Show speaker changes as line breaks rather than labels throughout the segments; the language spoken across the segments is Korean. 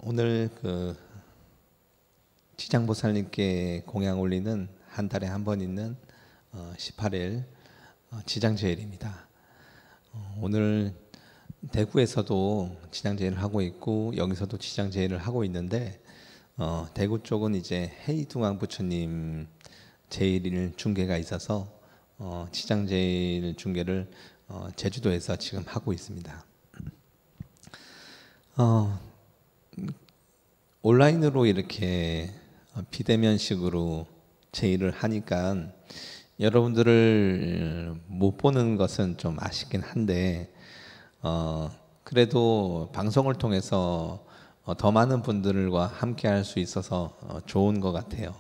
오늘 지장보살님께 공양 올리는 한 달에 한 번 있는 18일 지장제일입니다. 오늘 대구에서도 지장제일을 하고 있고 여기서도 지장제일을 하고 있는데 대구 쪽은 이제 해이둥왕 부처님 제일 중계가 있어서 지장제일 중계를 제주도에서 지금 하고 있습니다. 온라인으로 이렇게 비대면식으로 제의를 하니까 여러분들을 못 보는 것은 좀 아쉽긴 한데 그래도 방송을 통해서 더 많은 분들과 함께 할 수 있어서 좋은 것 같아요.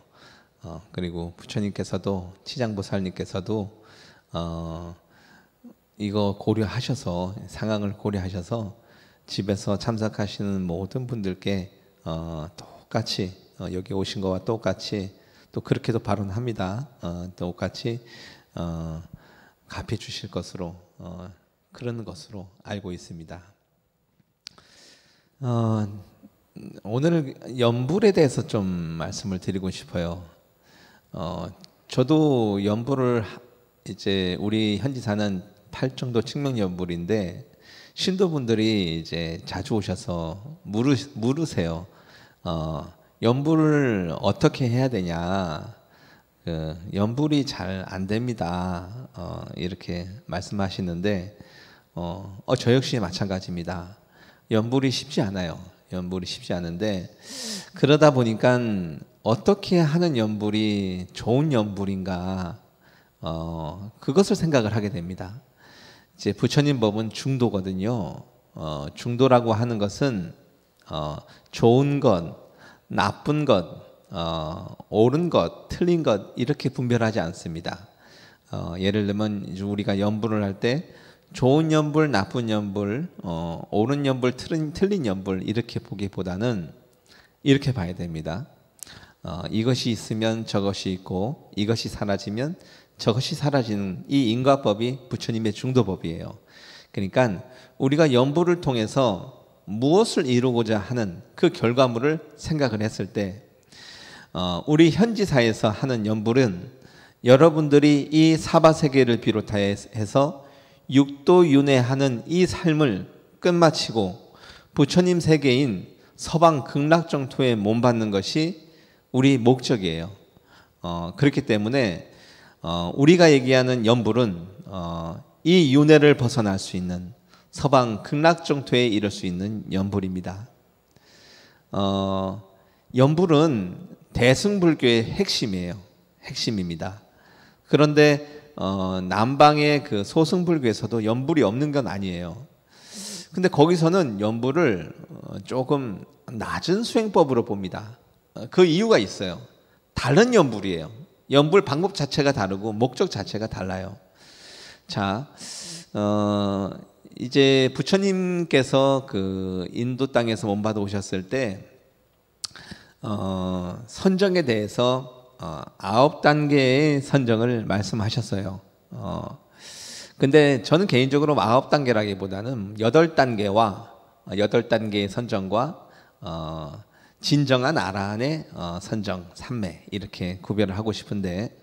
그리고 부처님께서도 치장보살님께서도 이거 고려하셔서 상황을 고려하셔서 집에서 참석하시는 모든 분들께 똑같이 여기 오신 거와 똑같이 또 그렇게도 발언합니다. 똑같이 갚해 주실 것으로 그런 것으로 알고 있습니다. 오늘 연불에 대해서 좀 말씀을 드리고 싶어요. 저도 연불을 이제 우리 현지사는 팔정도 칙명연불인데 신도분들이 이제 자주 오셔서 물으세요. 연불을 어떻게 해야 되냐? 연불이 잘 안 됩니다. 이렇게 말씀하시는데 저 역시 마찬가지입니다. 연불이 쉽지 않아요. 연불이 쉽지 않은데 그러다 보니까 어떻게 하는 연불이 좋은 연불인가? 그것을 생각을 하게 됩니다. 이제 부처님 법은 중도거든요. 중도라고 하는 것은 좋은 것, 나쁜 것, 옳은 것, 틀린 것 이렇게 분별하지 않습니다. 예를 들면 우리가 연불을 할 때 좋은 연불, 나쁜 연불, 옳은 연불, 틀린 연불 이렇게 보기보다는 이렇게 봐야 됩니다. 이것이 있으면 저것이 있고 이것이 사라지면 저것이 사라지는 이 인과법이 부처님의 중도법이에요. 그러니까 우리가 연불을 통해서 무엇을 이루고자 하는 그 결과물을 생각을 했을 때 우리 현지사에서 하는 연불은 여러분들이 이 사바세계를 비롯해서 육도윤회하는 이 삶을 끝마치고 부처님 세계인 서방 극락정토에 몸받는 것이 우리 목적이에요. 그렇기 때문에 우리가 얘기하는 연불은 이 윤회를 벗어날 수 있는 서방 극락정토에 이를 수 있는 연불입니다. 연불은 대승불교의 핵심이에요. 핵심입니다. 그런데 남방의 그 소승불교에서도 연불이 없는 건 아니에요. 근데 거기서는 연불을 조금 낮은 수행법으로 봅니다. 그 이유가 있어요. 다른 연불이에요. 연불 방법 자체가 다르고 목적 자체가 달라요. 자, 이제 부처님께서 그 인도 땅에서 몸받아 오셨을 때 선정에 대해서 9단계의 선정을 말씀하셨어요. 근데 저는 개인적으로 9단계라기보다는 8단계의 선정과 진정한 아라한의 선정, 삼매 이렇게 구별을 하고 싶은데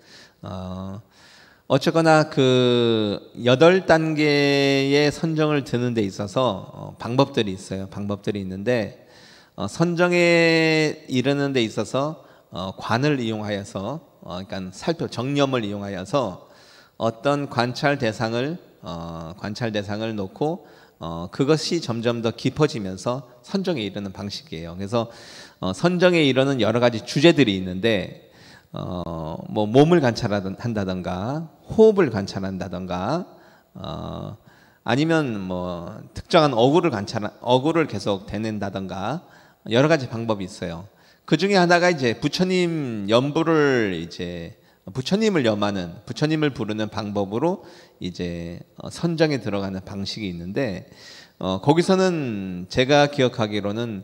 어쨌거나 그 8단계의 선정을 드는 데 있어서 방법들이 있어요. 방법들이 있는데 선정에 이르는 데 있어서 관을 이용하여서 그러니까 정념을 이용하여서 어떤 관찰 대상을 놓고 그것이 점점 더 깊어지면서 선정에 이르는 방식이에요. 그래서 선정에 이르는 여러 가지 주제들이 있는데 뭐 몸을 관찰한다던가 호흡을 관찰한다던가 아니면 뭐 특정한 어구를 계속 대낸다던가 여러 가지 방법이 있어요. 그 중에 하나가 이제 부처님 연불을 이제 부처님을 염하는 부처님을 부르는 방법으로 이제 선정에 들어가는 방식이 있는데 거기서는 제가 기억하기로는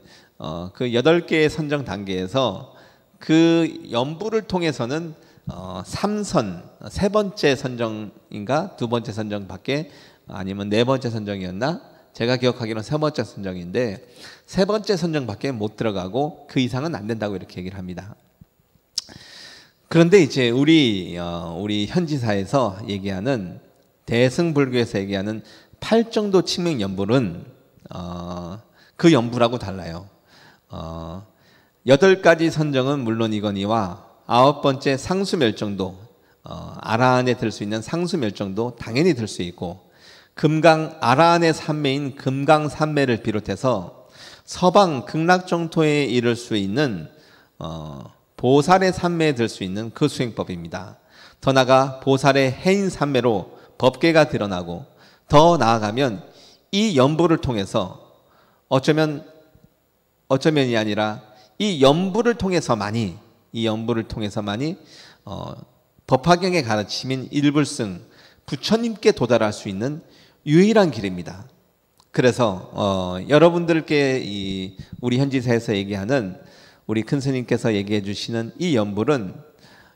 그 8개의 선정 단계에서 그 연불을 통해서는 3선, 세 번째 선정인가 두 번째 선정밖에 아니면 네 번째 선정이었나 제가 기억하기로는 세 번째 선정인데 세 번째 선정밖에 못 들어가고 그 이상은 안 된다고 이렇게 얘기를 합니다. 그런데 이제 우리 현지사에서 얘기하는 대승불교에서 얘기하는 팔정도 칙명 연불은 그 연불하고 달라요. 8가지 선정은 물론이거니와 9번째 상수멸정도, 아라한에 들 수 있는 상수멸정도 당연히 들 수 있고, 아라한의 산매인 금강산매를 비롯해서 서방 극락정토에 이를 수 있는 보살의 산매에 들 수 있는 그 수행법입니다. 더 나아가 보살의 해인 산매로 법계가 드러나고, 더 나아가면 이 연불을 통해서 어쩌면이 아니라 이 연불을 통해서만이 법화경의 가르침인 일불승 부처님께 도달할 수 있는 유일한 길입니다. 그래서 여러분들께 우리 현지사에서 얘기하는 우리 큰 스님께서 얘기해 주시는 이 연불은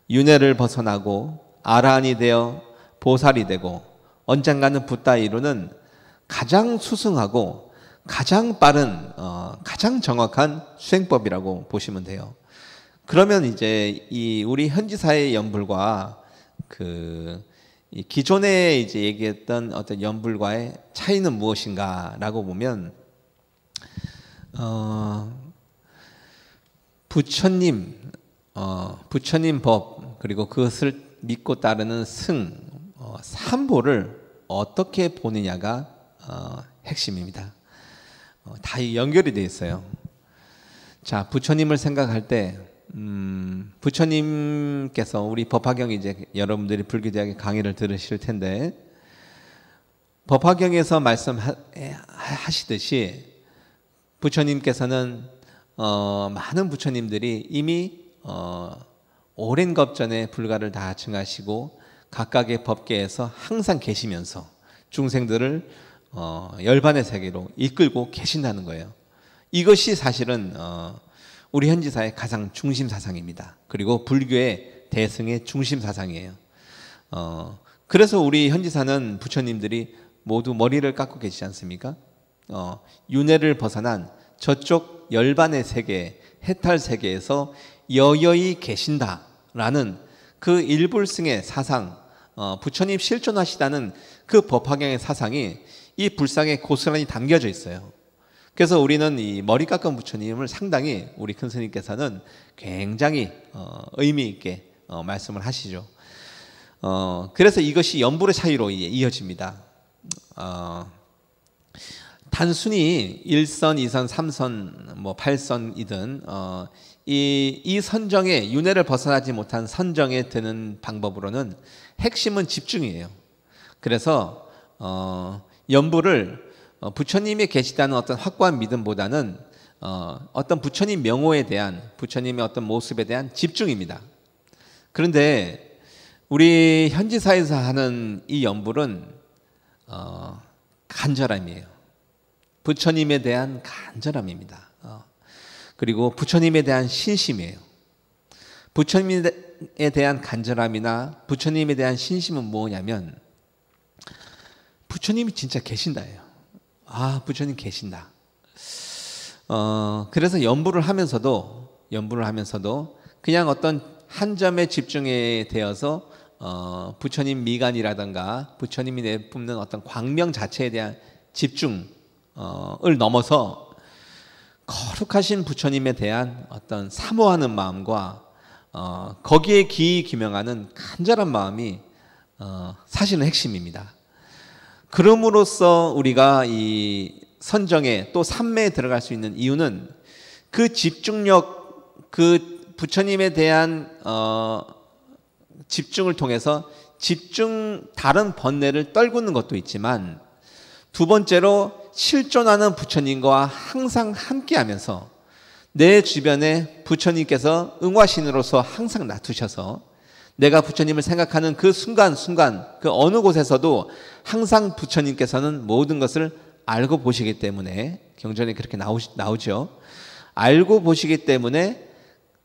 윤회를 벗어나고 아라한이 되어 보살이 되고 언젠가는 붓다 이루는 가장 수승하고 가장 빠른 가장 정확한 수행법이라고 보시면 돼요. 그러면 이제 우리 현지사의 연불과 이 기존에 이제 얘기했던 어떤 연불과의 차이는 무엇인가라고 보면 부처님 법 그리고 그것을 믿고 따르는 삼보를 어떻게 보느냐가 핵심입니다. 다 연결이 되어 있어요. 자, 부처님을 생각할 때 부처님께서 우리 법화경 이제 여러분들이 불교대학의 강의를 들으실 텐데 법화경에서 말씀하시듯이 부처님께서는 많은 부처님들이 이미 오랜 겁전에 불가를 다 증하시고 각각의 법계에서 항상 계시면서 중생들을 열반의 세계로 이끌고 계신다는 거예요. 이것이 사실은 우리 현지사의 가장 중심 사상입니다. 그리고 불교의 대승의 중심 사상이에요. 그래서 우리 현지사는 부처님들이 모두 머리를 깎고 계시지 않습니까? 윤회를 벗어난 저쪽 열반의 세계, 해탈 세계에서 여여히 계신다라는 그 일불승의 사상, 부처님 실존하시다는 그 법화경의 사상이 이 불상에 고스란히 담겨져 있어요. 그래서 우리는 이 머리 깎은 부처님을 상당히 우리 큰 스님께서는 굉장히 의미 있게 말씀을 하시죠. 그래서 이것이 연불의 차이로 이어집니다. 단순히 1선, 2선, 3선, 8선이든 이 선정에 윤회를 벗어나지 못한 선정에 드는 방법으로는 핵심은 집중이에요. 그래서 연불을 부처님이 계시다는 어떤 확고한 믿음보다는 어떤 부처님 명호에 대한 부처님의 어떤 모습에 대한 집중입니다. 그런데 우리 현지사에서 하는 이 연불은 간절함이에요. 부처님에 대한 간절함입니다. 그리고 부처님에 대한 신심이에요. 부처님에 대한 간절함이나 부처님에 대한 신심은 뭐냐면 부처님이 진짜 계신다예요. 부처님 계신다. 그래서 연불을 하면서도 그냥 어떤 한 점에 집중에 되어서 부처님 미간이라든가 부처님이 내뿜는 어떤 광명 자체에 대한 집중을 넘어서 거룩하신 부처님에 대한 어떤 사모하는 마음과 거기에 기명하는 간절한 마음이 사실은 핵심입니다. 그럼으로써 우리가 이 선정에 또 삼매에 들어갈 수 있는 이유는 그 집중력, 그 부처님에 대한 집중을 통해서 다른 번뇌를 떨구는 것도 있지만 두 번째로 실존하는 부처님과 항상 함께하면서 내 주변에 부처님께서 응화신으로서 항상 놔두셔서 내가 부처님을 생각하는 그 순간순간 그 어느 곳에서도 항상 부처님께서는 모든 것을 알고 보시기 때문에 경전에 그렇게 나오죠. 알고 보시기 때문에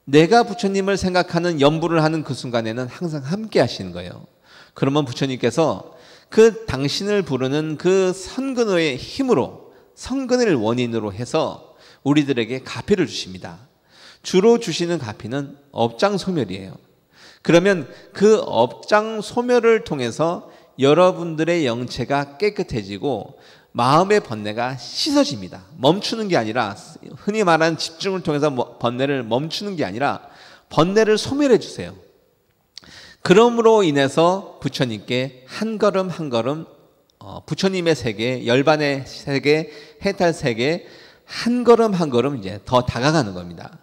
내가 부처님을 생각하는 연불을 하는 그 순간에는 항상 함께 하시는 거예요. 그러면 부처님께서 그 당신을 부르는 그 선근호의 힘으로 성근을 원인으로 해서 우리들에게 가피를 주십니다. 주로 주시는 가피는 업장 소멸이에요. 그러면 그 업장 소멸을 통해서 여러분들의 영체가 깨끗해지고 마음의 번뇌가 씻어집니다. 멈추는 게 아니라, 흔히 말하는 집중을 통해서 번뇌를 멈추는 게 아니라 번뇌를 소멸해 주세요. 그럼으로 인해서 부처님께 한 걸음 한 걸음, 부처님의 세계, 열반의 세계, 해탈 세계 한 걸음 한 걸음 이제 더 다가가는 겁니다.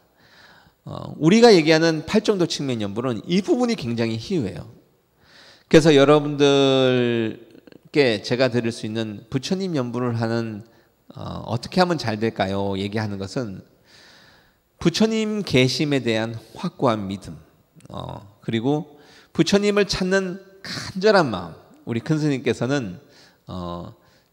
우리가 얘기하는 팔정도 측면 연불은 이 부분이 굉장히 희유해요. 그래서 여러분들께 제가 드릴 수 있는 부처님 연불을 하는 어떻게 하면 잘 될까요? 얘기하는 것은 부처님 계심에 대한 확고한 믿음, 그리고 부처님을 찾는 간절한 마음. 우리 큰 스님께서는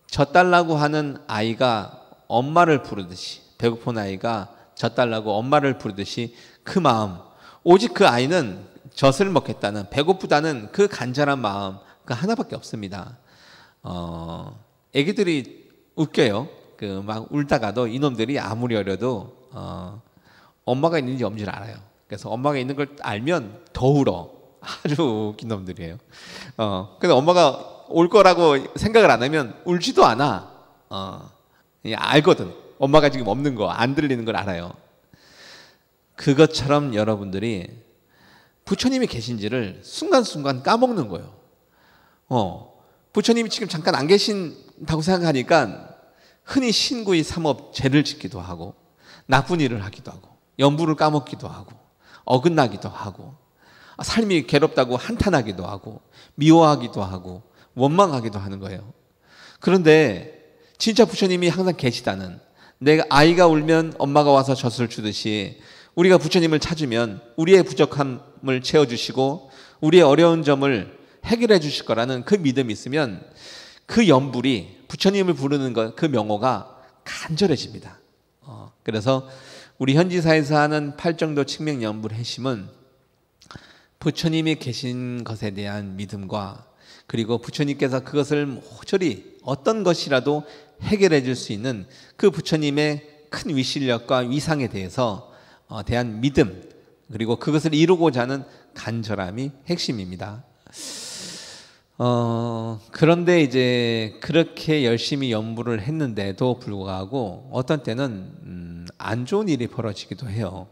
젖달라고 하는 아이가 엄마를 부르듯이, 배고픈 아이가 젖달라고 엄마를 부르듯이 그 마음, 오직 그 아이는 젖을 먹겠다는, 배고프다는 그 간절한 마음, 그 하나밖에 없습니다. 애기들이 웃겨요. 그 막 울다가도 이놈들이 아무리 어려도 엄마가 있는지 없는지를 알아요. 그래서 엄마가 있는 걸 알면 더 울어. 아주 웃긴 놈들이에요. 근데 엄마가 올 거라고 생각을 안 하면 울지도 않아. 알거든. 엄마가 지금 없는 거, 안 들리는 걸 알아요. 그것처럼 여러분들이 부처님이 계신지를 순간순간 까먹는 거예요. 부처님이 지금 잠깐 안 계신다고 생각하니까 흔히 신구의 삼업 죄를 짓기도 하고, 나쁜 일을 하기도 하고, 염불을 까먹기도 하고, 어긋나기도 하고, 삶이 괴롭다고 한탄하기도 하고, 미워하기도 하고, 원망하기도 하는 거예요. 그런데 진짜 부처님이 항상 계시다는, 내가 아이가 울면 엄마가 와서 젖을 주듯이 우리가 부처님을 찾으면 우리의 부족함을 채워주시고 우리의 어려운 점을 해결해 주실 거라는 그 믿음이 있으면 그 연불이, 부처님을 부르는 것, 그 명호가 간절해집니다. 그래서 우리 현지사에서 하는 팔정도 측명 연불 해심은 부처님이 계신 것에 대한 믿음과, 그리고 부처님께서 그것을 모조리 어떤 것이라도 해결해 줄 수 있는 그 부처님의 큰 위실력과 위상에 대해서 대한 믿음, 그리고 그것을 이루고자 하는 간절함이 핵심입니다. 그런데 이제 그렇게 열심히 연불을 했는데도 불구하고 어떤 때는 안 좋은 일이 벌어지기도 해요.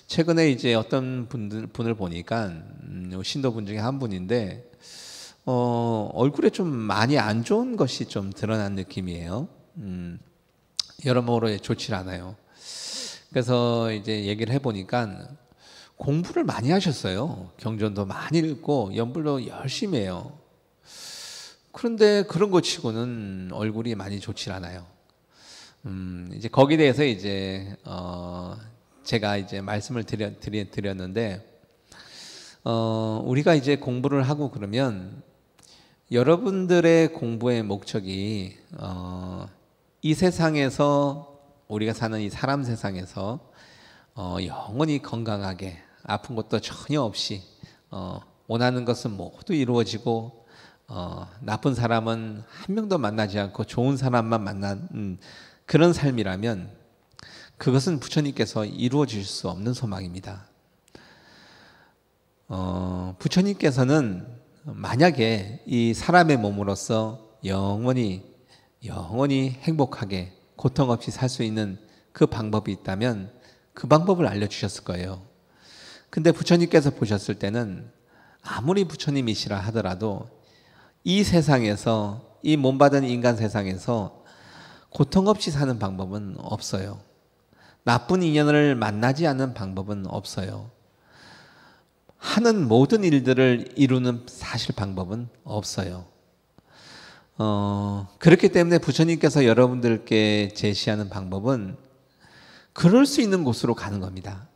최근에 이제 어떤 분을 보니까 신도분 중에 한 분인데 얼굴에 좀 많이 안 좋은 것이 좀 드러난 느낌이에요. 여러모로 좋지 않아요. 그래서 이제 얘기를 해보니까 공부를 많이 하셨어요. 경전도 많이 읽고 연불도 열심히 해요. 그런데 그런 거 치고는 얼굴이 많이 좋지 않아요. 이제 거기에 대해서 이제 제가 이제 말씀을 드렸는데, 우리가 이제 공부를 하고 그러면 여러분들의 공부의 목적이 이 세상에서, 우리가 사는 이 사람 세상에서 영원히 건강하게 아픈 것도 전혀 없이 원하는 것은 모두 이루어지고 나쁜 사람은 한 명도 만나지 않고 좋은 사람만 만난 그런 삶이라면 그것은 부처님께서 이루어질 수 없는 소망입니다. 부처님께서는 만약에 이 사람의 몸으로서 영원히 행복하게 고통 없이 살 수 있는 그 방법이 있다면 그 방법을 알려주셨을 거예요. 근데 부처님께서 보셨을 때는 아무리 부처님이시라 하더라도 이 세상에서, 이 몸받은 인간 세상에서 고통 없이 사는 방법은 없어요. 나쁜 인연을 만나지 않는 방법은 없어요. 하는 모든 일들을 이루는 사실 방법은 없어요. 그렇기 때문에 부처님께서 여러분들께 제시하는 방법은 그럴 수 있는 곳으로 가는 겁니다.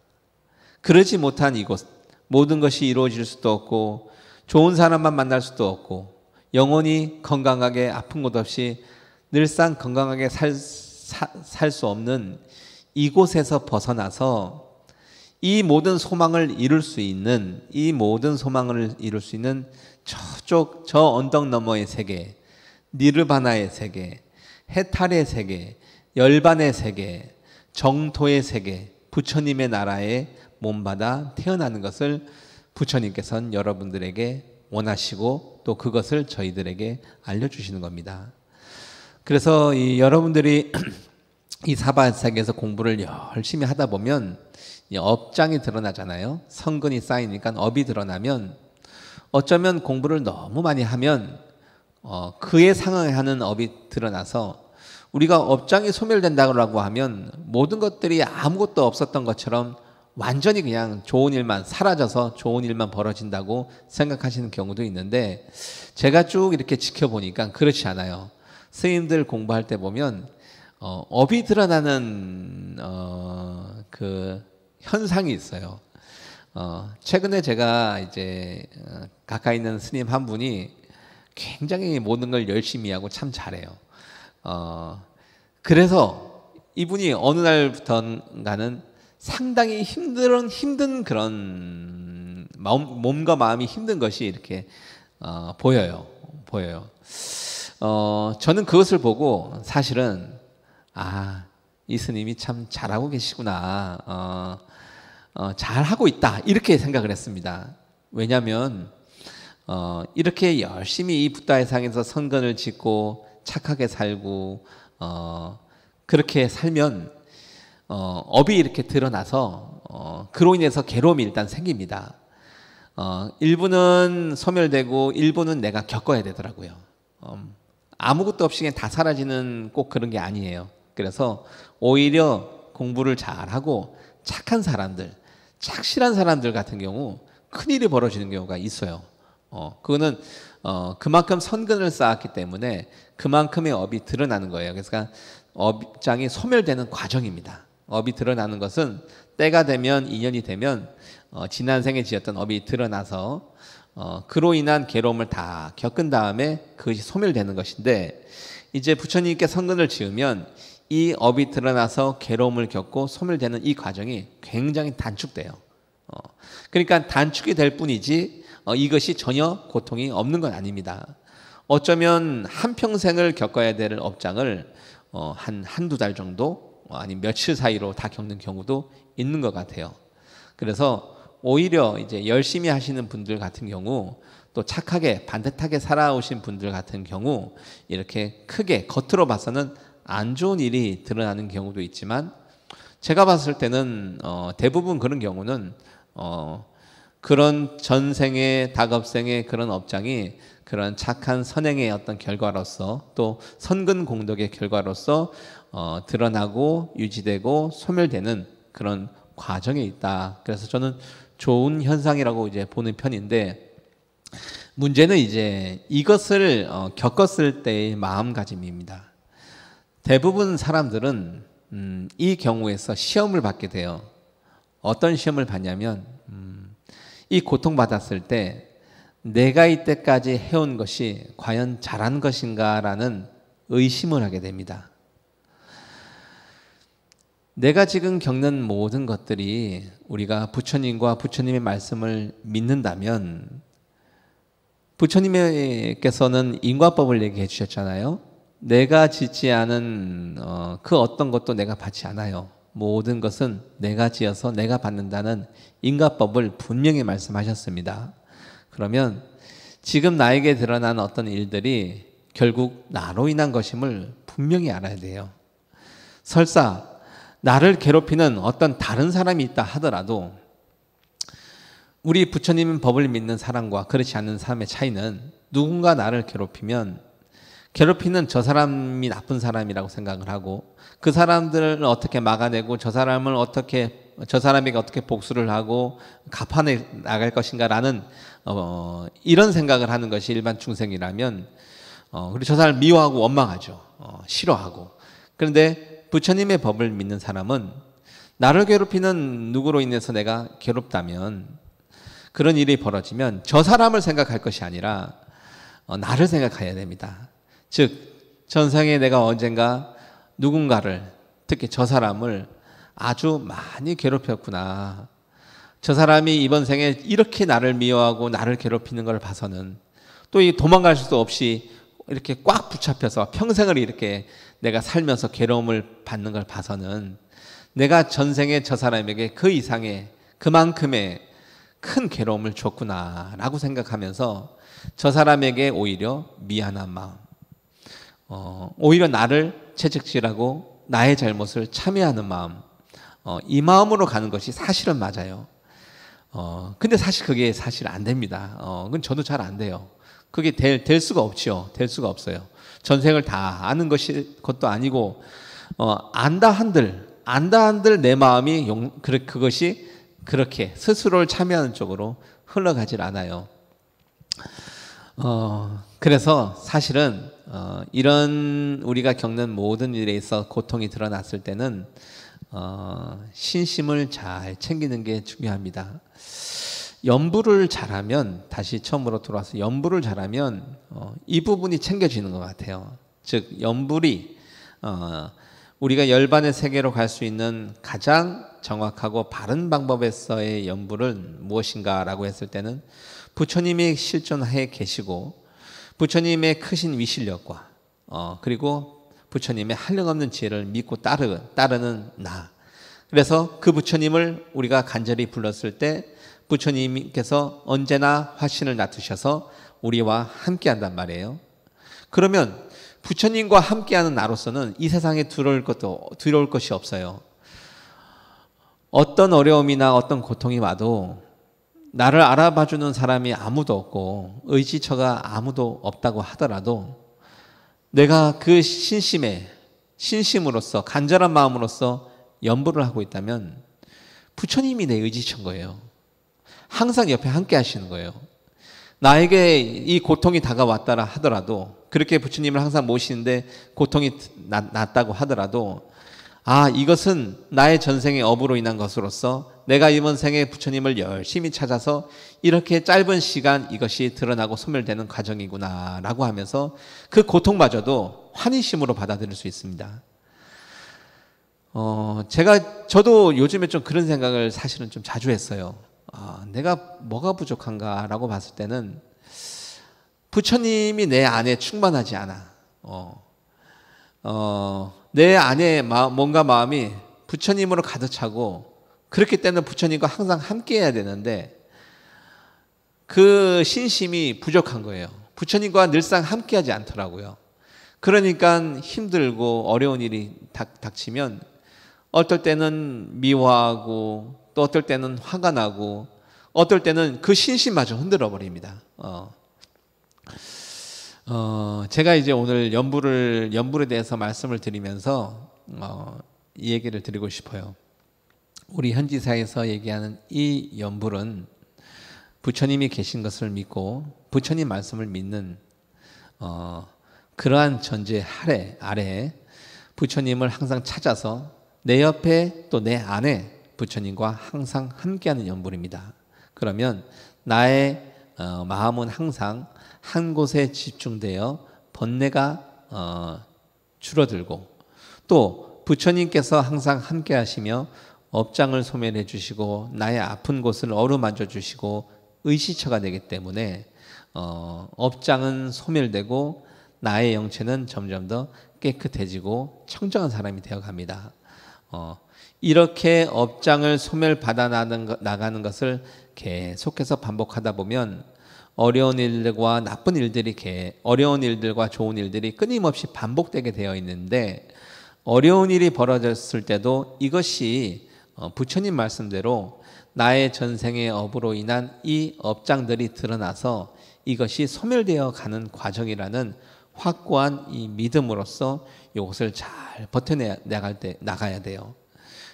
그러지 못한 이곳, 모든 것이 이루어질 수도 없고 좋은 사람만 만날 수도 없고 영원히 건강하게 아픈 것 없이 늘상 건강하게 살 수 없는 이곳에서 벗어나서 이 모든 소망을 이룰 수 있는, 저쪽 저 언덕 너머의 세계, 니르바나의 세계, 해탈의 세계, 열반의 세계, 정토의 세계, 부처님의 나라에 몸받아 태어나는 것을 부처님께서는 여러분들에게 원하시고 또 그것을 저희들에게 알려주시는 겁니다. 그래서 여러분들이 이 사바세계에서 공부를 열심히 하다 보면 업장이 드러나잖아요. 성근이 쌓이니까 업이 드러나면 어쩌면 공부를 너무 많이 하면 그에 상응하는 업이 드러나서 우리가 업장이 소멸된다고 하면 모든 것들이 아무것도 없었던 것처럼 완전히 그냥 좋은 일만 사라져서 좋은 일만 벌어진다고 생각하시는 경우도 있는데, 제가 쭉 이렇게 지켜보니까 그렇지 않아요. 스님들 공부할 때 보면 업이 드러나는 그 현상이 있어요. 최근에 제가 이제 가까이 있는 스님 한 분이 굉장히 모든 걸 열심히 하고 참 잘해요. 그래서 이분이 어느 날부터인가는 상당히 힘든 그런 몸과 마음이 힘든 것이 이렇게 보여요. 저는 그것을 보고 사실은 이 스님이 참 잘하고 계시구나, 잘하고 있다, 이렇게 생각을 했습니다. 왜냐하면 이렇게 열심히 이 붓다의 상에서 선근을 짓고 착하게 살고 그렇게 살면 업이 이렇게 드러나서 그로 인해서 괴로움이 일단 생깁니다. 일부는 소멸되고 일부는 내가 겪어야 되더라고요. 아무것도 없이 그냥 다 사라지는 꼭 그런 게 아니에요. 그래서 오히려 공부를 잘하고 착한 사람들, 착실한 사람들 같은 경우 큰일이 벌어지는 경우가 있어요. 그거는 그만큼 선근을 쌓았기 때문에 그만큼의 업이 드러나는 거예요. 그래서 업장이 소멸되는 과정입니다. 업이 드러나는 것은 때가 되면, 인연이 되면 지난 생에 지었던 업이 드러나서 그로 인한 괴로움을 다 겪은 다음에 그것이 소멸되는 것인데, 이제 부처님께 선근을 지으면 이 업이 드러나서 괴로움을 겪고 소멸되는 이 과정이 굉장히 단축돼요. 그러니까 단축이 될 뿐이지 이것이 전혀 고통이 없는 건 아닙니다. 어쩌면 한평생을 겪어야 될 업장을 한두 달 정도, 아니면 며칠 사이로 다 겪는 경우도 있는 것 같아요. 그래서 오히려 이제 열심히 하시는 분들 같은 경우, 또 착하게 반듯하게 살아오신 분들 같은 경우, 이렇게 크게 겉으로 봐서는 안 좋은 일이 드러나는 경우도 있지만, 제가 봤을 때는 대부분 그런 경우는 그런 전생의 다급생의 그런 업장이 그런 착한 선행의 어떤 결과로서, 또 선근 공덕의 결과로서 드러나고 유지되고 소멸되는 그런 과정에 있다. 그래서 저는 좋은 현상이라고 이제 보는 편인데, 문제는 이제 이것을 겪었을 때의 마음가짐입니다. 대부분 사람들은 이 경우에서 시험을 받게 돼요. 어떤 시험을 받냐면 이 고통받았을 때 내가 이때까지 해온 것이 과연 잘한 것인가라는 의심을 하게 됩니다. 내가 지금 겪는 모든 것들이 우리가 부처님과 부처님의 말씀을 믿는다면, 부처님께서는 인과법을 얘기해 주셨잖아요. 내가 짓지 않은 그 어떤 것도 내가 받지 않아요. 모든 것은 내가 지어서 내가 받는다는 인과법을 분명히 말씀하셨습니다. 그러면 지금 나에게 드러난 어떤 일들이 결국 나로 인한 것임을 분명히 알아야 돼요. 설사 나를 괴롭히는 어떤 다른 사람이 있다 하더라도, 우리 부처님 법을 믿는 사람과 그렇지 않는 사람의 차이는, 누군가 나를 괴롭히면 괴롭히는 저 사람이 나쁜 사람이라고 생각을 하고, 그 사람들을 어떻게 막아내고 저 사람에게 어떻게 복수를 하고 갚아내 나갈 것인가라는 이런 생각을 하는 것이 일반 중생이라면, 그리고 저 사람을 미워하고 원망하죠. 싫어하고. 그런데 부처님의 법을 믿는 사람은 나를 괴롭히는 누구로 인해서 내가 괴롭다면, 그런 일이 벌어지면 저 사람을 생각할 것이 아니라 나를 생각해야 됩니다. 즉, 전생에 내가 언젠가 누군가를, 특히 저 사람을 아주 많이 괴롭혔구나. 저 사람이 이번 생에 이렇게 나를 미워하고 나를 괴롭히는 걸 봐서는 또 이 도망갈 수도 없이 이렇게 꽉 붙잡혀서 평생을 이렇게 내가 살면서 괴로움을 받는 걸 봐서는 내가 전생에 저 사람에게 그 이상의 그만큼의 큰 괴로움을 줬구나라고 생각하면서 저 사람에게 오히려 미안한 마음, 오히려 나를 채찍질하고 나의 잘못을 참여하는 마음, 이 마음으로 가는 것이 사실은 맞아요. 근데 사실 그게 사실 안 됩니다. 그건 저도 잘 안 돼요. 그게 될 수가 없죠. 될 수가 없어요. 전생을 다 아는 것도 아니고, 안다 한들 내 마음이 그것이 그렇게 스스로를 참여하는 쪽으로 흘러가질 않아요. 그래서 사실은 이런 우리가 겪는 모든 일에 있어 고통이 드러났을 때는 신심을 잘 챙기는 게 중요합니다. 연부를 잘하면, 다시 처음으로 돌아와서 연부를 잘하면 이 부분이 챙겨지는 것 같아요. 즉 연불이 우리가 열반의 세계로 갈 수 있는 가장 정확하고 바른 방법에서의 연불은 무엇인가라고 했을 때는 부처님이 실존해 계시고 부처님의 크신 위실력과 그리고 부처님의 한량없는 지혜를 믿고 따르는 나. 그래서 그 부처님을 우리가 간절히 불렀을 때 부처님께서 언제나 화신을 나투셔서 우리와 함께한단 말이에요. 그러면 부처님과 함께하는 나로서는 이 세상에 두려울 것이 없어요. 어떤 어려움이나 어떤 고통이 와도 나를 알아봐주는 사람이 아무도 없고 의지처가 아무도 없다고 하더라도 내가 그 신심으로서 간절한 마음으로서 연부를 하고 있다면 부처님이 내 의지처인 거예요. 항상 옆에 함께 하시는 거예요. 나에게 이 고통이 다가왔다라 하더라도, 그렇게 부처님을 항상 모시는데 고통이 났다고 하더라도, 이것은 나의 전생의 업으로 인한 것으로서 내가 이번 생에 부처님을 열심히 찾아서 이렇게 짧은 시간 이것이 드러나고 소멸되는 과정이구나 라고 하면서 그 고통마저도 환희심으로 받아들일 수 있습니다. 저도 요즘에 좀 그런 생각을 사실은 좀 자주 했어요. 내가 뭐가 부족한가 라고 봤을 때는 부처님이 내 안에 충만하지 않아. 내 안에 뭔가 마음이 부처님으로 가득 차고, 그렇기 때문에 부처님과 항상 함께 해야 되는데 그 신심이 부족한 거예요. 부처님과 늘상 함께 하지 않더라고요. 그러니까 힘들고 어려운 일이 닥치면 어떨 때는 미워하고 또 어떨 때는 화가 나고 어떨 때는 그 신심마저 흔들어 버립니다. 제가 이제 오늘 연불에 대해서 말씀을 드리면서 이 얘기를 드리고 싶어요. 우리 현지사에서 얘기하는 이 연불은 부처님이 계신 것을 믿고 부처님 말씀을 믿는 그러한 전제 아래 부처님을 항상 찾아서 내 옆에 또 내 안에 부처님과 항상 함께하는 연불입니다. 그러면 나의 마음은 항상 한 곳에 집중되어 번뇌가 줄어들고, 또 부처님께서 항상 함께 하시며 업장을 소멸해 주시고 나의 아픈 곳을 어루만져 주시고 의시처가 되기 때문에 업장은 소멸되고 나의 영체는 점점 더 깨끗해지고 청정한 사람이 되어갑니다. 이렇게 업장을 소멸받아 나가는 것을 계속해서 반복하다 보면 어려운 일들과 좋은 일들이 끊임없이 반복되게 되어 있는데, 어려운 일이 벌어졌을 때도 이것이 부처님 말씀대로 나의 전생의 업으로 인한 이 업장들이 드러나서 이것이 소멸되어 가는 과정이라는 확고한 이 믿음으로써 이것을 잘 나가야 돼요.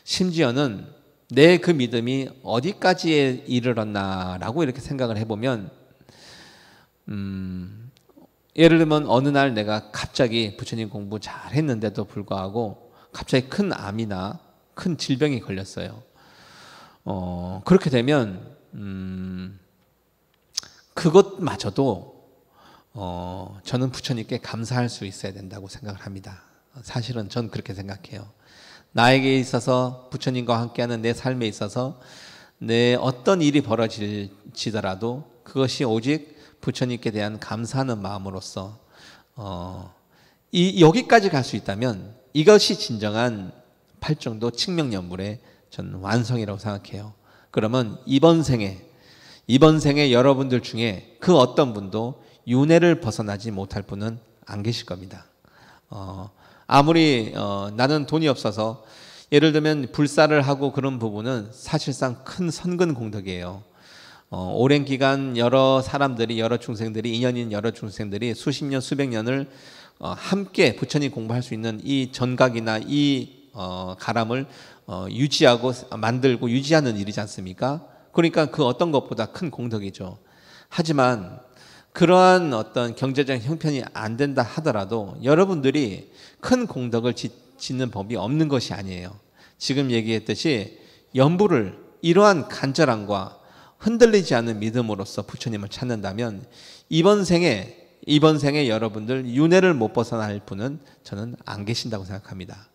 심지어는 내 그 믿음이 어디까지에 이르렀나라고 이렇게 생각을 해보면, 예를 들면 어느 날 내가 갑자기 부처님 공부 잘 했는데도 불구하고 갑자기 큰 암이나 큰 질병이 걸렸어요. 그렇게 되면 그것마저도 저는 부처님께 감사할 수 있어야 된다고 생각을 합니다. 사실은 전 그렇게 생각해요. 나에게 있어서 부처님과 함께하는 내 삶에 있어서 내 어떤 일이 벌어지더라도 그것이 오직 부처님께 대한 감사하는 마음으로서 여기까지 갈 수 있다면 이것이 진정한 팔정도 칙명연불의 저는 완성이라고 생각해요. 그러면 이번 생에 여러분들 중에 그 어떤 분도 윤회를 벗어나지 못할 분은 안 계실 겁니다. 아무리 나는 돈이 없어서 예를 들면 불사를 하고 그런 부분은 사실상 큰 선근 공덕이에요. 오랜 기간 여러 사람들이, 여러 중생들이, 인연인 여러 중생들이 수십 년, 수백 년을 함께 부처님 공부할 수 있는 이 전각이나 이 가람을 유지하고 만들고 유지하는 일이지 않습니까? 그러니까 그 어떤 것보다 큰 공덕이죠. 하지만 그러한 어떤 경제적인 형편이 안 된다 하더라도 여러분들이 큰 공덕을 짓는 법이 없는 것이 아니에요. 지금 얘기했듯이 연부를 이러한 간절함과 흔들리지 않는 믿음으로써 부처님을 찾는다면 이번 생에 여러분들 윤회를 못 벗어날 분은 저는 안 계신다고 생각합니다.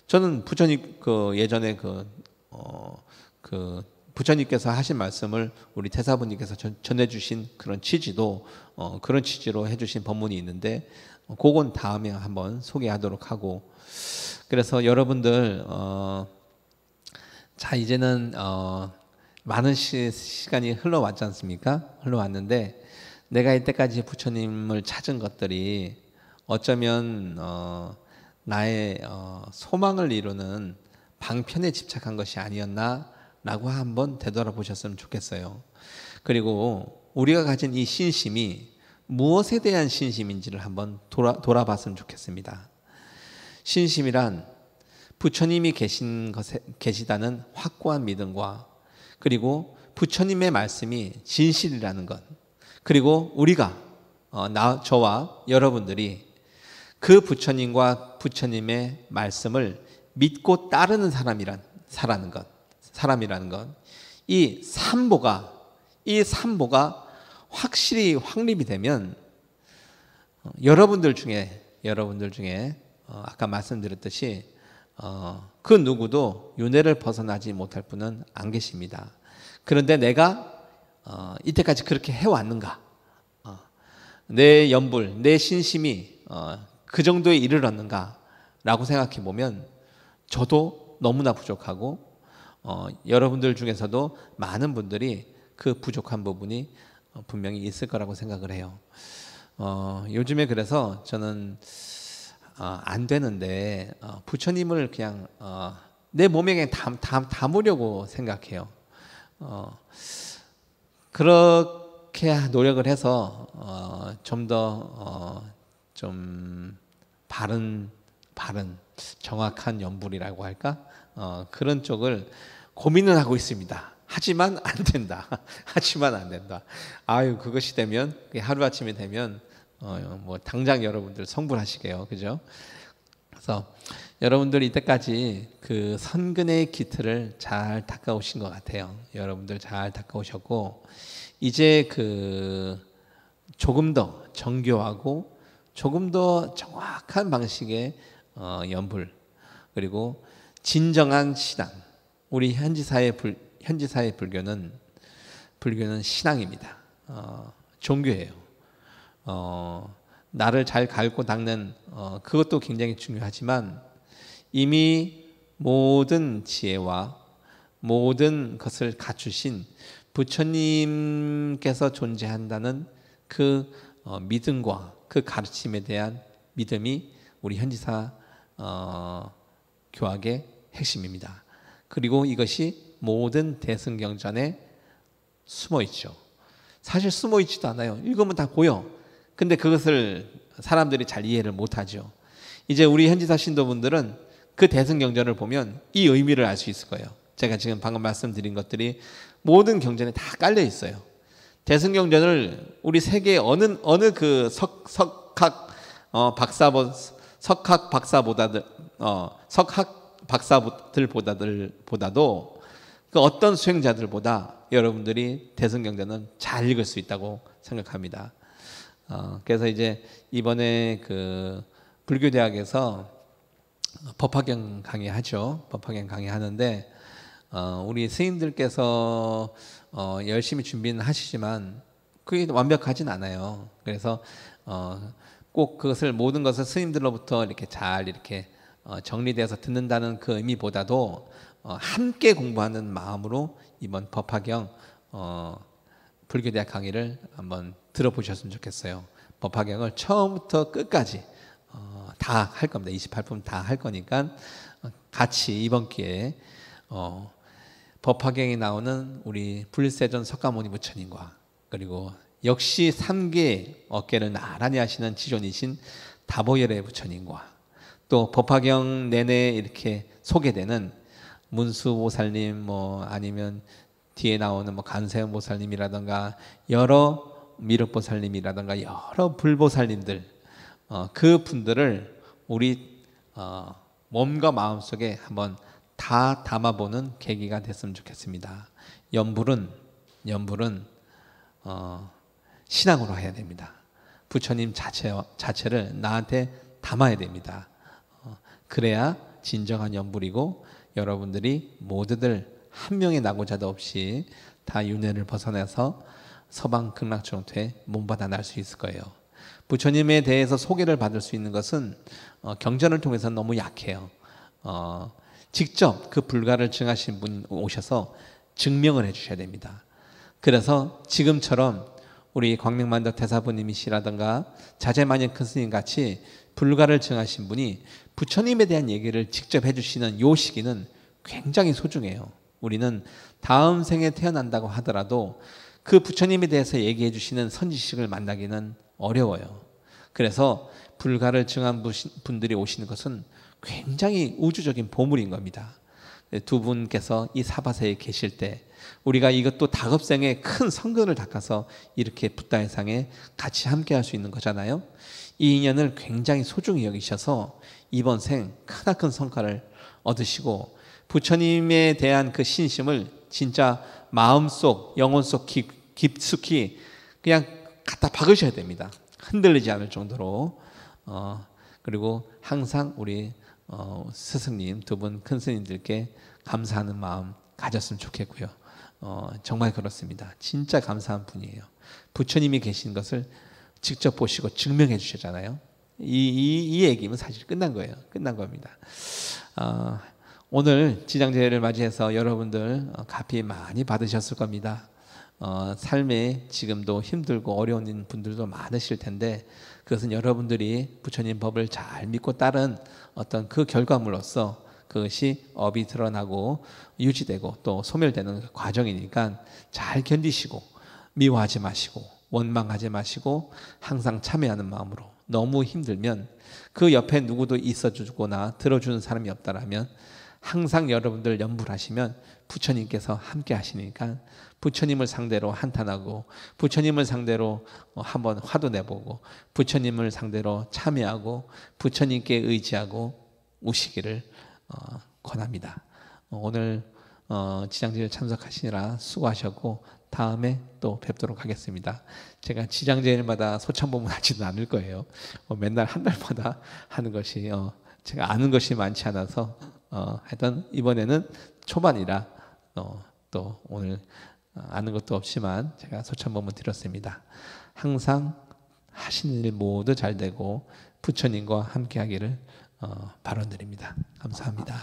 저는 부처님 예전에 부처님께서 하신 말씀을 우리 태사부님께서 전해주신 그런 취지도 그런 취지로 해주신 법문이 있는데 그건 다음에 한번 소개하도록 하고, 그래서 여러분들 자 이제는 많은 시간이 흘러왔지 않습니까? 흘러왔는데 내가 이때까지 부처님을 찾은 것들이 어쩌면 나의 소망을 이루는 방편에 집착한 것이 아니었나라고 한번 되돌아보셨으면 좋겠어요. 그리고 우리가 가진 이 신심이 무엇에 대한 신심인지를 한번 돌아봤으면 좋겠습니다. 신심이란 부처님이 계시다는 확고한 믿음과 그리고 부처님의 말씀이 진실이라는 것, 그리고 우리가 저와 여러분들이 그 부처님과 부처님의 말씀을 믿고 따르는 사람이라는 것, 이 삼보가 확실히 확립이 되면 여러분들 중에 아까 말씀드렸듯이 그 누구도 윤회를 벗어나지 못할 분은 안 계십니다. 그런데 내가 이때까지 그렇게 해왔는가? 내 연불, 내 신심이 그 정도에 이르렀는가라고 생각해 보면 저도 너무나 부족하고 여러분들 중에서도 많은 분들이 그 부족한 부분이 분명히 있을 거라고 생각을 해요. 요즘에 그래서 저는 안 되는데 부처님을 그냥 내 몸에 그냥 담으려고 생각해요. 그렇게 노력을 해서 좀 더 좀 바른 정확한 연불이라고 할까? 그런 쪽을 고민을 하고 있습니다. 하지만 안 된다. 아유, 그것이 되면 하루아침에 되면 뭐 당장 여러분들 성불하시게요. 그죠? 그래서 여러분들 이때까지 그 선근의 기틀을 잘 닦아오신 것 같아요. 여러분들 잘 닦아오셨고 이제 조금 더 정교하고 조금 더 정확한 방식의 연불, 그리고 진정한 신앙. 우리 현지사의 불교는 신앙입니다. 종교예요. 나를 잘 갈고 닦는 그것도 굉장히 중요하지만 이미 모든 지혜와 모든 것을 갖추신 부처님께서 존재한다는 그 믿음과 그 가르침에 대한 믿음이 우리 현지사 교학의 핵심입니다. 그리고 이것이 모든 대승경전에 숨어 있죠. 사실 숨어 있지도 않아요. 읽으면 다 보여. 근데 그것을 사람들이 잘 이해를 못하죠. 이제 우리 현지사 신도분들은 그 대승경전을 보면 이 의미를 알 수 있을 거예요. 제가 지금 방금 말씀드린 것들이 모든 경전에 다 깔려 있어요. 대승경전을 우리 세계 어느 그 석학 박사들보다도 그 어떤 수행자들보다 여러분들이 대승경전은 잘 읽을 수 있다고 생각합니다. 그래서 이제 이번에 그 불교대학에서 법화경 강의하죠. 법화경 강의하는데 우리 스님들께서 열심히 준비는 하시지만 그게 완벽하진 않아요. 그래서 꼭 그것을 모든 것을 스님들로부터 이렇게 잘 이렇게 정리돼서 듣는다는 그 의미보다도 함께 공부하는 마음으로 이번 법화경 불교대학 강의를 한번 들어보셨으면 좋겠어요. 법화경을 처음부터 끝까지 다 할 겁니다. 28분 다 할 거니까 같이 이번 기회에 법화경에 나오는 우리 불세전 석가모니 부처님과 그리고 역시 3계 어깨를 나란히 하시는 지존이신 다보열의 부처님과 또 법화경 내내 이렇게 소개되는 문수보살님 뭐 아니면 뒤에 나오는 뭐 간세음 보살님이라든가 여러 미륵보살님이라든가 여러 불보살님들 그 분들을 우리 몸과 마음 속에 한번 다 담아보는 계기가 됐으면 좋겠습니다. 연불은 신앙으로 해야 됩니다. 부처님 자체를 나한테 담아야 됩니다. 그래야 진정한 연불이고 여러분들이 모두들 한 명의 낙오자도 없이 다 윤회를 벗어나서 서방 극락정토에 몸받아 날 수 있을 거예요. 부처님에 대해서 소개를 받을 수 있는 것은 경전을 통해서 너무 약해요. 직접 그 불가를 증하신 분 오셔서 증명을 해주셔야 됩니다. 그래서 지금처럼 우리 광명만덕 대사부님이시라든가 자제만연 큰 스님 같이 불가를 증하신 분이 부처님에 대한 얘기를 직접 해주시는 요 시기는 굉장히 소중해요. 우리는 다음 생에 태어난다고 하더라도 그 부처님에 대해서 얘기해 주시는 선지식을 만나기는 어려워요. 그래서 불가를 증한 분들이 오시는 것은 굉장히 우주적인 보물인 겁니다. 두 분께서 이 사바세에 계실 때 우리가 이것도 다급생에 큰 성근을 닦아서 이렇게 붓다해상에 같이 함께 할 수 있는 거잖아요. 이 인연을 굉장히 소중히 여기셔서 이번 생 크나큰 성과를 얻으시고 부처님에 대한 그 신심을 진짜 마음속 영혼 속 깊숙이 그냥 갖다 박으셔야 됩니다. 흔들리지 않을 정도로. 그리고 항상 우리 스승님 두 분 큰 스님들께 감사하는 마음 가졌으면 좋겠고요. 정말 그렇습니다. 진짜 감사한 분이에요. 부처님이 계신 것을 직접 보시고 증명해 주셨잖아요. 이 얘기면 사실 끝난 거예요. 끝난 겁니다. 오늘 지장제를 맞이해서 여러분들 값이 많이 받으셨을 겁니다. 삶에 지금도 힘들고 어려운 분들도 많으실 텐데 그것은 여러분들이 부처님 법을 잘 믿고 따른 어떤 그 결과물로서 그것이 업이 드러나고 유지되고 또 소멸되는 과정이니까 잘 견디시고 미워하지 마시고 원망하지 마시고 항상 참여하는 마음으로 너무 힘들면 그 옆에 누구도 있어주거나 들어주는 사람이 없다라면 항상 여러분들 연불하시면 부처님께서 함께 하시니까 부처님을 상대로 한탄하고 부처님을 상대로 한번 화도 내보고 부처님을 상대로 참여하고 부처님께 의지하고 오시기를 권합니다. 오늘 지장제를 참석하시느라 수고하셨고 다음에 또 뵙도록 하겠습니다. 제가 지장제일마다 소참법문 하지는 않을 거예요. 맨날 한 달마다 하는 것이 제가 아는 것이 많지 않아서 하여튼 이번에는 초반이라 또 오늘 아는 것도 없지만 제가 소참법문 드렸습니다. 항상 하시는 일 모두 잘 되고 부처님과 함께 하기를 바라드립니다. 감사합니다.